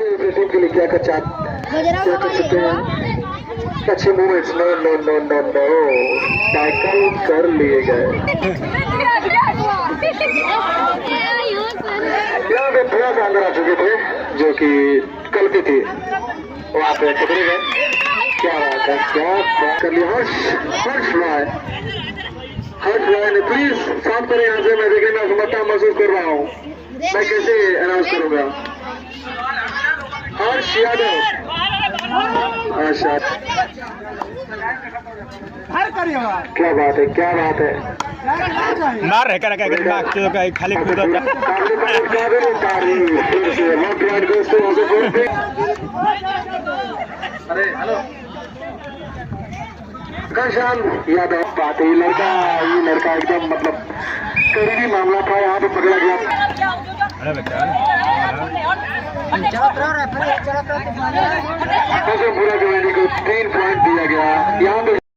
आपके टीम के लिए क्या कर सकते हैं? अच्छे movements. No no no no no, tackle कर लिए गए। यहाँ पे थोड़ा सा अंदर आ चुके थे जो कि गलती थी, वहाँ पे पकड़े गए। क्या बात है, क्या बात कर लिया। हर्ष राय ने प्लीज साफ करें यहाँ से। मैं देखिए मैं समझता महसूस कर रहा हूँ, मैं कैसे अनाउंस करूंगा। हर्ष यादव, अच्छा क्या बात है, क्या बात है। मार रहे क्या खाली कूदा अरे हेलो घनश्याम यादव बात है। ये लड़का एकदम मतलब करीबी मामला था, यहाँ पे पकड़ा गया। पूरा को 3 पॉइंट दिया गया यहाँ पे।